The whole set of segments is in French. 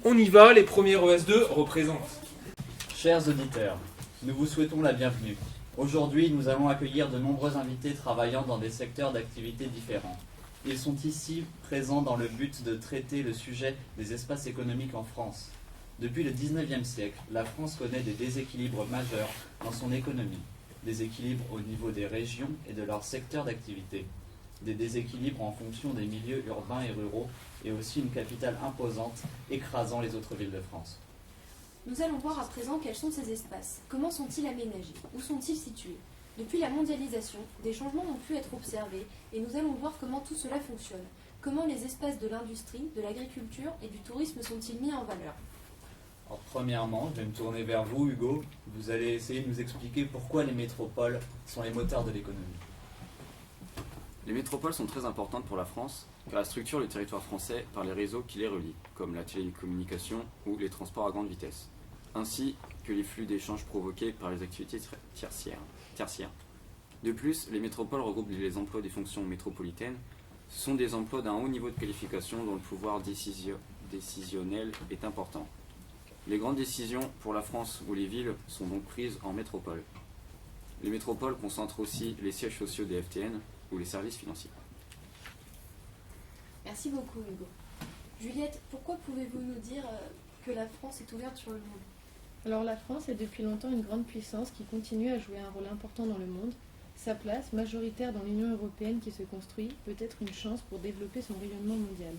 On y va, les premiers ES2 représentent. Chers auditeurs, nous vous souhaitons la bienvenue. Aujourd'hui, nous allons accueillir de nombreux invités travaillant dans des secteurs d'activité différents. Ils sont ici présents dans le but de traiter le sujet des espaces économiques en France. Depuis le 19e siècle, la France connaît des déséquilibres majeurs dans son économie. Déséquilibres au niveau des régions et de leurs secteurs d'activité. Des déséquilibres en fonction des milieux urbains et ruraux, et aussi une capitale imposante écrasant les autres villes de France. Nous allons voir à présent quels sont ces espaces. Comment sont-ils aménagés? Où sont-ils situés? Depuis la mondialisation, des changements ont pu être observés et nous allons voir comment tout cela fonctionne. Comment les espaces de l'industrie, de l'agriculture et du tourisme sont-ils mis en valeur? Alors, premièrement, je vais me tourner vers vous, Hugo. Vous allez essayer de nous expliquer pourquoi les métropoles sont les moteurs de l'économie. Les métropoles sont très importantes pour la France car elles structurent le territoire français par les réseaux qui les relient, comme la télécommunication ou les transports à grande vitesse, ainsi que les flux d'échanges provoqués par les activités tertiaires. De plus, les métropoles regroupent les emplois des fonctions métropolitaines. Ce sont des emplois d'un haut niveau de qualification dont le pouvoir décisionnel est important. Les grandes décisions pour la France ou les villes sont donc prises en métropole. Les métropoles concentrent aussi les sièges sociaux des FTN ou les services financiers. Merci beaucoup Hugo. Juliette, pourquoi pouvez-vous nous dire que la France est ouverte sur le monde? Alors la France est depuis longtemps une grande puissance qui continue à jouer un rôle important dans le monde. Sa place, majoritaire dans l'Union européenne qui se construit, peut être une chance pour développer son rayonnement mondial.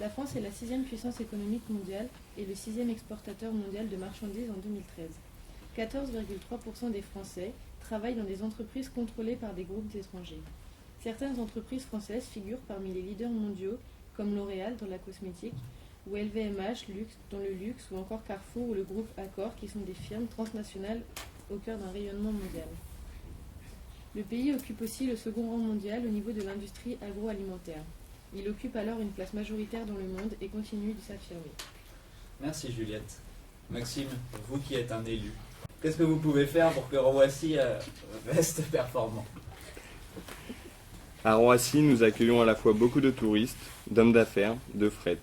La France est la 6e puissance économique mondiale et le 6e exportateur mondial de marchandises en 2013. 14,3% des Français travaillent dans des entreprises contrôlées par des groupes étrangers. Certaines entreprises françaises figurent parmi les leaders mondiaux, comme L'Oréal dans la cosmétique, ou LVMH dans le luxe, ou encore Carrefour ou le groupe Accor, qui sont des firmes transnationales au cœur d'un rayonnement mondial. Le pays occupe aussi le second rang mondial au niveau de l'industrie agroalimentaire. Il occupe alors une place majoritaire dans le monde et continue de s'affirmer. Merci Juliette. Maxime, vous qui êtes un élu, qu'est-ce que vous pouvez faire pour que Roissy reste performant? À Roissy, nous accueillons à la fois beaucoup de touristes, d'hommes d'affaires, de fret.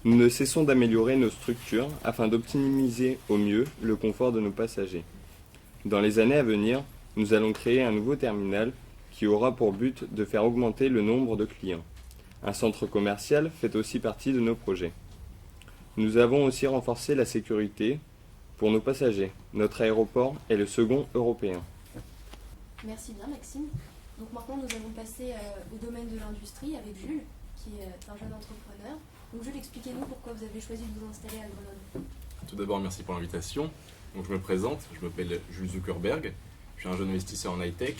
Nous ne cessons d'améliorer nos structures afin d'optimiser au mieux le confort de nos passagers. Dans les années à venir, nous allons créer un nouveau terminal qui aura pour but de faire augmenter le nombre de clients. Un centre commercial fait aussi partie de nos projets. Nous avons aussi renforcé la sécurité pour nos passagers. Notre aéroport est le second européen. Merci bien Maxime. Donc maintenant nous allons passer au domaine de l'industrie avec Jules, qui est un jeune entrepreneur. Donc Jules, expliquez-nous pourquoi vous avez choisi de vous installer à Grenoble. Tout d'abord, merci pour l'invitation. Donc, je me présente, je m'appelle Jules Zuckerberg, je suis un jeune investisseur en high-tech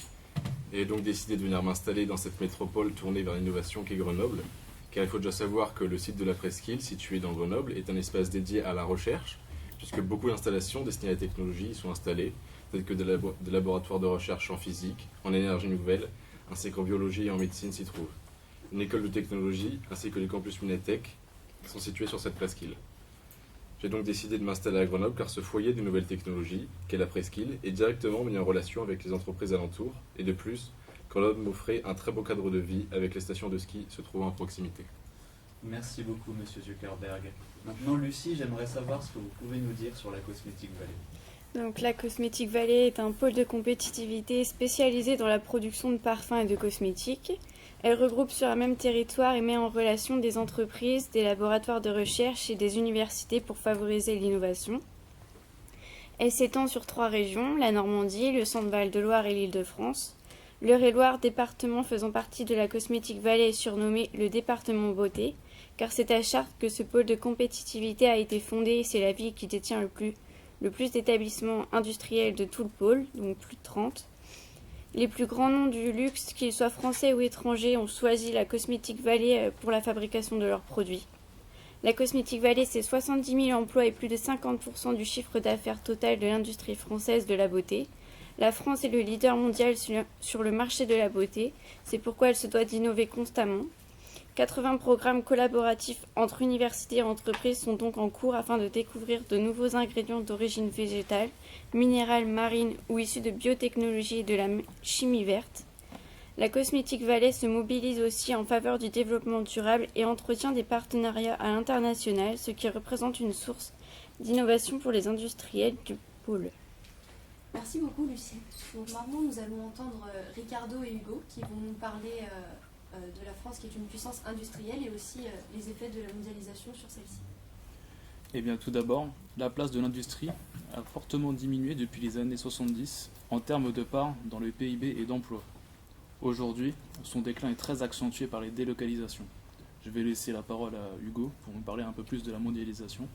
et j'ai donc décidé de venir m'installer dans cette métropole tournée vers l'innovation qu'est Grenoble. Car il faut déjà savoir que le site de la Presqu'île, situé dans Grenoble, est un espace dédié à la recherche, puisque beaucoup d'installations destinées à la technologie y sont installées, telles que des laboratoires de recherche en physique, en énergie nouvelle, ainsi qu'en biologie et en médecine s'y trouvent. Une école de technologie, ainsi que les campus Minetech, sont situés sur cette presqu'île. J'ai donc décidé de m'installer à Grenoble car ce foyer de nouvelles technologies, qu'est la presqu'île, est directement mis en relation avec les entreprises alentours, et de plus, Grenoble m'offrait un très beau cadre de vie avec les stations de ski se trouvant à proximité. Merci beaucoup Monsieur Zuckerberg. Maintenant Lucie, j'aimerais savoir ce que vous pouvez nous dire sur la Cosmetic Valley. Donc, la Cosmetic Valley est un pôle de compétitivité spécialisé dans la production de parfums et de cosmétiques. Elle regroupe sur un même territoire et met en relation des entreprises, des laboratoires de recherche et des universités pour favoriser l'innovation. Elle s'étend sur 3 régions, la Normandie, le Centre-Val de Loire et l'Île-de-France. L'Eure-et-Loire, département faisant partie de la Cosmetic Valley, est surnommé le département beauté, car c'est à Chartres que ce pôle de compétitivité a été fondé et c'est la ville qui détient le plus d'établissements industriels de tout le pôle, donc plus de 30. Les plus grands noms du luxe, qu'ils soient français ou étrangers, ont choisi la Cosmetic Valley pour la fabrication de leurs produits. La Cosmetic Valley, c'est 70 000 emplois et plus de 50% du chiffre d'affaires total de l'industrie française de la beauté. La France est le leader mondial sur le marché de la beauté, c'est pourquoi elle se doit d'innover constamment. 80 programmes collaboratifs entre universités et entreprises sont donc en cours afin de découvrir de nouveaux ingrédients d'origine végétale, minérale, marine ou issus de biotechnologie et de la chimie verte. La Cosmétique Vallée se mobilise aussi en faveur du développement durable et entretient des partenariats à l'international, ce qui représente une source d'innovation pour les industriels du pôle. Merci beaucoup Lucie. Donc maintenant nous allons entendre Ricardo et Hugo qui vont nous parler de la France qui est une puissance industrielle et aussi les effets de la mondialisation sur celle-ci. Eh bien tout d'abord, la place de l'industrie a fortement diminué depuis les années 70 en termes de part dans le PIB et d'emploi. Aujourd'hui, son déclin est très accentué par les délocalisations. Je vais laisser la parole à Hugo pour nous parler un peu plus de la mondialisation.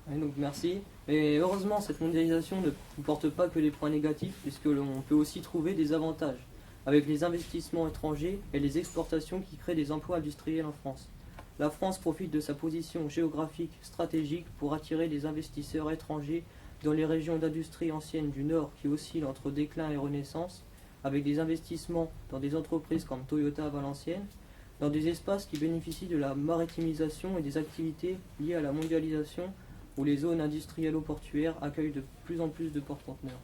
Ouais, donc merci. Mais heureusement, cette mondialisation ne comporte pas que les points négatifs, puisque l'on peut aussi trouver des avantages, avec les investissements étrangers et les exportations qui créent des emplois industriels en France. La France profite de sa position géographique stratégique pour attirer des investisseurs étrangers dans les régions d'industrie anciennes du Nord qui oscillent entre déclin et renaissance, avec des investissements dans des entreprises comme Toyota à Valenciennes, dans des espaces qui bénéficient de la maritimisation et des activités liées à la mondialisation, où les zones industrielles ou portuaires accueillent de plus en plus de porte-conteneurs.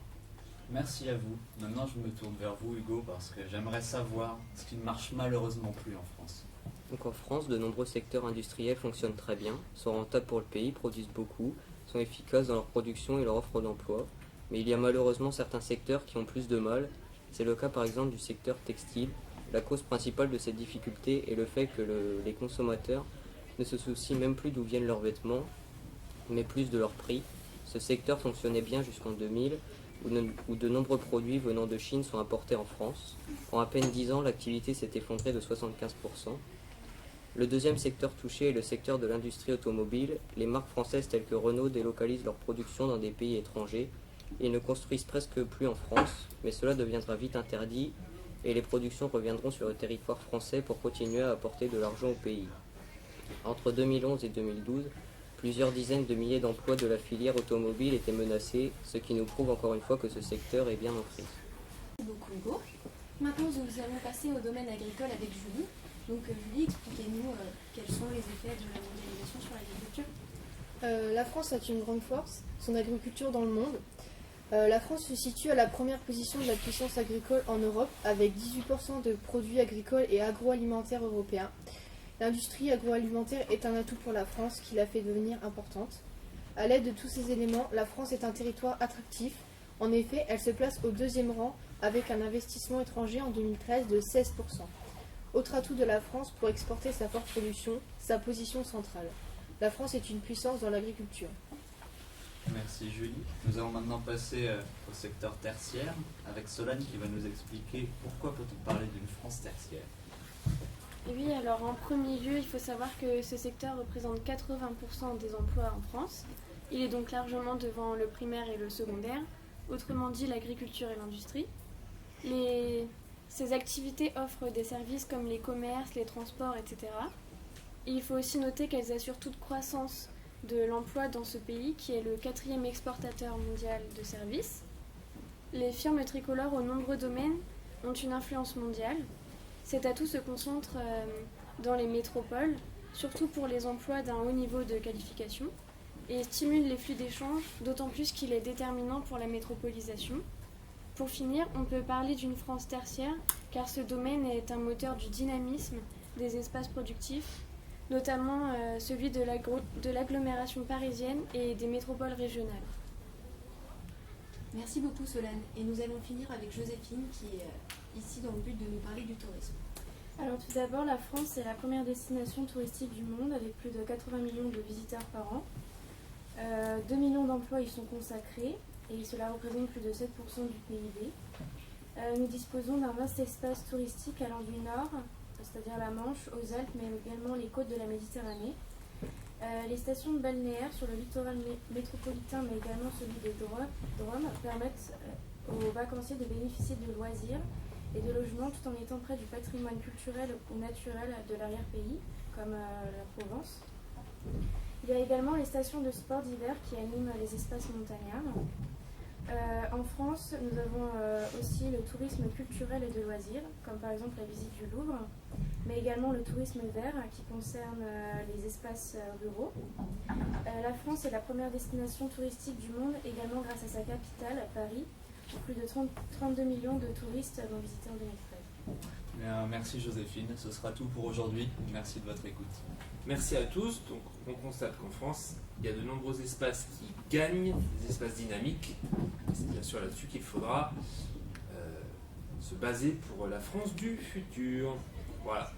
Merci à vous. Maintenant, je me tourne vers vous, Hugo, parce que j'aimerais savoir ce qui ne marche malheureusement plus en France. Donc en France, de nombreux secteurs industriels fonctionnent très bien, sont rentables pour le pays, produisent beaucoup, sont efficaces dans leur production et leur offre d'emploi. Mais il y a malheureusement certains secteurs qui ont plus de mal. C'est le cas par exemple du secteur textile. La cause principale de cette difficulté est le fait que les consommateurs ne se soucient même plus d'où viennent leurs vêtements, mais plus de leur prix. Ce secteur fonctionnait bien jusqu'en 2000, où de nombreux produits venant de Chine sont importés en France. En à peine 10 ans, l'activité s'est effondrée de 75%. Le deuxième secteur touché est le secteur de l'industrie automobile. Les marques françaises telles que Renault délocalisent leur production dans des pays étrangers et ne construisent presque plus en France, mais cela deviendra vite interdit et les productions reviendront sur le territoire français pour continuer à apporter de l'argent au pays. Entre 2011 et 2012, plusieurs dizaines de milliers d'emplois de la filière automobile étaient menacés, ce qui nous prouve encore une fois que ce secteur est bien en crise. Merci beaucoup Hugo. Maintenant nous allons passer au domaine agricole avec Julie. Donc Julie, expliquez-nous quels sont les effets de la mondialisation sur l'agriculture. La France a une grande force, son agriculture dans le monde. La France se situe à la première position de la puissance agricole en Europe avec 18% de produits agricoles et agroalimentaires européens. L'industrie agroalimentaire est un atout pour la France qui l'a fait devenir importante. À l'aide de tous ces éléments, la France est un territoire attractif. En effet, elle se place au deuxième rang avec un investissement étranger en 2013 de 16%. Autre atout de la France pour exporter sa forte production, sa position centrale. La France est une puissance dans l'agriculture. Merci Julie. Nous allons maintenant passer au secteur tertiaire avec Solane qui va nous expliquer pourquoi peut-on parler d'une France tertiaire. Et oui, alors en premier lieu, il faut savoir que ce secteur représente 80% des emplois en France. Il est donc largement devant le primaire et le secondaire, autrement dit l'agriculture et l'industrie. Ces activités offrent des services comme les commerces, les transports, etc. Et il faut aussi noter qu'elles assurent toute croissance de l'emploi dans ce pays qui est le 4e exportateur mondial de services. Les firmes tricolores aux nombreux domaines ont une influence mondiale. Cet atout se concentre dans les métropoles, surtout pour les emplois d'un haut niveau de qualification, et stimule les flux d'échanges, d'autant plus qu'il est déterminant pour la métropolisation. Pour finir, on peut parler d'une France tertiaire, car ce domaine est un moteur du dynamisme des espaces productifs, notamment celui de l'agglomération parisienne et des métropoles régionales. Merci beaucoup Solane. Et nous allons finir avec Joséphine qui est ici dans le but de nous parler du tourisme. Alors tout d'abord, la France est la première destination touristique du monde avec plus de 80 millions de visiteurs par an. 2 millions d'emplois y sont consacrés et cela représente plus de 7% du PIB. Nous disposons d'un vaste espace touristique allant du nord, c'est-à-dire la Manche, aux Alpes, mais également les côtes de la Méditerranée. Les stations balnéaires sur le littoral métropolitain, mais également celui des Drôme, permettent aux vacanciers de bénéficier de loisirs et de logements tout en étant près du patrimoine culturel ou naturel de l'arrière-pays, comme la Provence. Il y a également les stations de sport d'hiver qui animent les espaces montagnards. En France, nous avons aussi le tourisme culturel et de loisirs, comme par exemple la visite du Louvre, mais également le tourisme vert qui concerne les espaces ruraux. La France est la première destination touristique du monde, également grâce à sa capitale, Paris, où plus de 32 millions de touristes l'ont visité en 2013. Bien, merci Joséphine, ce sera tout pour aujourd'hui. Merci de votre écoute. Merci à tous. Donc, on constate qu'en France, il y a de nombreux espaces qui gagnent, des espaces dynamiques. Et c'est bien sûr là-dessus qu'il faudra se baser pour la France du futur. Voilà.